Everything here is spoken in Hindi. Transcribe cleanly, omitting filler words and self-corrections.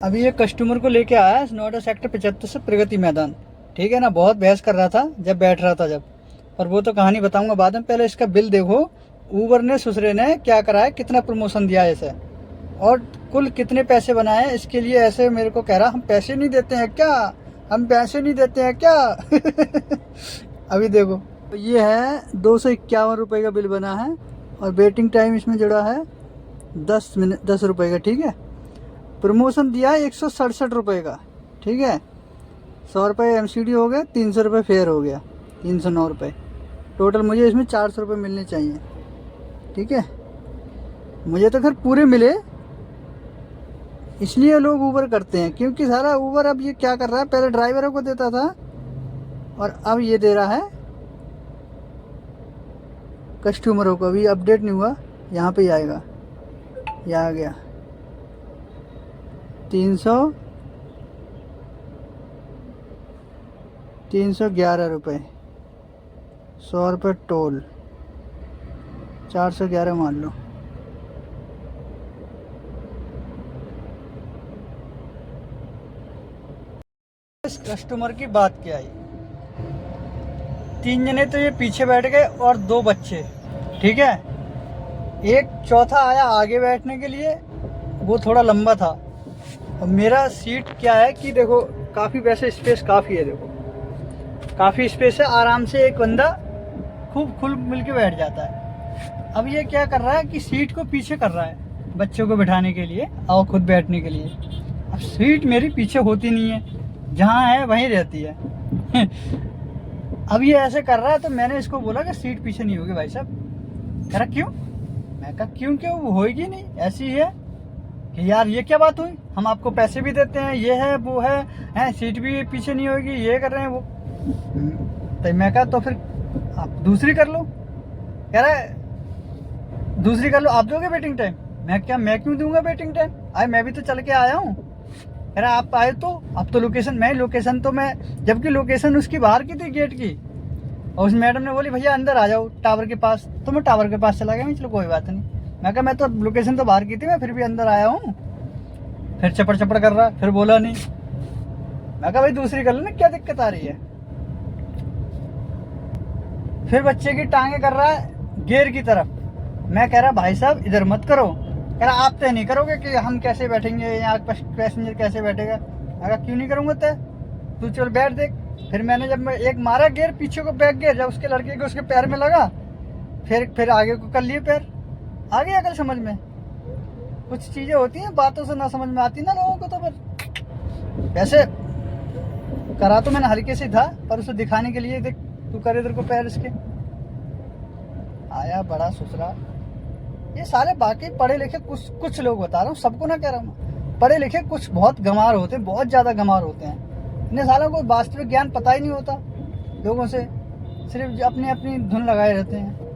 अभी ये कस्टमर को लेके आया नोएडा सेक्टर 75 से प्रगति मैदान। ठीक है ना, बहुत बहस कर रहा था जब बैठ रहा था पर वो तो कहानी बताऊंगा बाद में। पहले इसका बिल देखो, ऊबर ने ससुरे ने क्या करा है, कितना प्रमोशन दिया है इसे और कुल कितने पैसे बनाए हैं इसके लिए। ऐसे मेरे को कह रहा हम पैसे नहीं देते हैं क्या, हम पैसे नहीं देते हैं क्या। अभी देखो तो ये है 251 रुपये का बिल बना है और वेटिंग टाइम इसमें जुड़ा है 10 रुपये का। ठीक है, प्रमोशन दिया है 167 रुपये का। ठीक है, 100 रुपये एमसीडी हो गया, 300 रुपये फेयर हो गया, 309 रुपये टोटल। मुझे इसमें 400 रुपये मिलने चाहिए। ठीक है, मुझे तो खैर पूरे मिले, इसलिए लोग ऊबर करते हैं। क्योंकि सारा ऊबर अब ये क्या कर रहा है, पहले ड्राइवरों को देता था और अब ये दे रहा है कस्टमरों को। अभी अपडेट नहीं हुआ, यहाँ पे ही आएगा, ये आ गया 311 रुपये, 100 रुपये टोल, 411 मान लो। इस कस्टमर की बात क्या आई, 3 जने तो ये पीछे बैठ गए और 2 बच्चे। ठीक है, एक चौथा आया आगे बैठने के लिए, वो थोड़ा लंबा था। और मेरा सीट क्या है कि देखो काफ़ी वैसे स्पेस काफ़ी है, देखो काफ़ी स्पेस है, आराम से एक बंदा खूब खुल मिल के बैठ जाता है। अब ये क्या कर रहा है कि सीट को पीछे कर रहा है बच्चों को बिठाने के लिए और खुद बैठने के लिए। अब सीट मेरी पीछे होती नहीं है, जहाँ है वहीं रहती है। अब ये ऐसे कर रहा है तो मैंने इसको बोला कि सीट पीछे नहीं होगी भाई साहब। कह रहा क्यों, मैं कहा क्यों वो होएगी नहीं, ऐसी ही है कि यार ये क्या बात हुई, हम आपको पैसे भी देते हैं, ये है वो है सीट भी पीछे नहीं होगी, ये कर रहे हैं वो। तो मैं कहा तो फिर आप दूसरी कर लो। कह रहा है दूसरी कर लो, आप दोगे वेटिंग टाइम। मैं क्यों दूंगा वेटिंग टाइम, आए मैं भी तो चल के आया हूँ। कह रहा आप आए तो अब तो लोकेशन तो मैं, जबकि लोकेशन उसकी बाहर की थी गेट की। और उस मैडम ने बोली भैया अंदर आ जाओ टावर के पास, तो मैं टावर के पास चला गया। मैं चलो कोई बात नहीं, मैं कहा मैं तो लोकेशन तो बाहर की थी, मैं फिर भी अंदर आया हूँ। फिर चपड़ कर रहा, फिर बोला नहीं। मैं कहा भाई दूसरी कर लो ना, क्या दिक्कत आ रही है। फिर बच्चे की टांगे कर रहा है गेर की तरफ। मैं कह रहा भाई साहब इधर मत करो। कह रहा आप तय नहीं करोगे कि हम कैसे बैठेंगे, यहाँ पैसेंजर कैसे बैठेगा। मैं कहा क्यों नहीं करूँगा तय, तू चल बैठ देख। फिर मैंने जब मैं एक मारा गेयर पीछे को, बैक गेयर, जब उसके लड़के के उसके पैर में लगा, फिर आगे को कर लिए पैर। आ गई अकल समझ में। कुछ चीजें होती हैं बातों से ना समझ में आती ना लोगों को। तो फिर वैसे करा तो मैंने हल्के से था, पर उसे दिखाने के लिए देख तू करे इधर को पैर इसके। आया बड़ा ससुरा। ये सारे बाकी पढ़े लिखे कुछ लोग, बता रहा हूँ सबको ना कह रहा हूँ, पढ़े लिखे कुछ बहुत गंवार होते हैं, बहुत ज्यादा गंवार होते हैं। इन्हें सालों को वास्तविक ज्ञान पता ही नहीं होता लोगों से, सिर्फ अपनी अपनी धुन लगाए रहते हैं।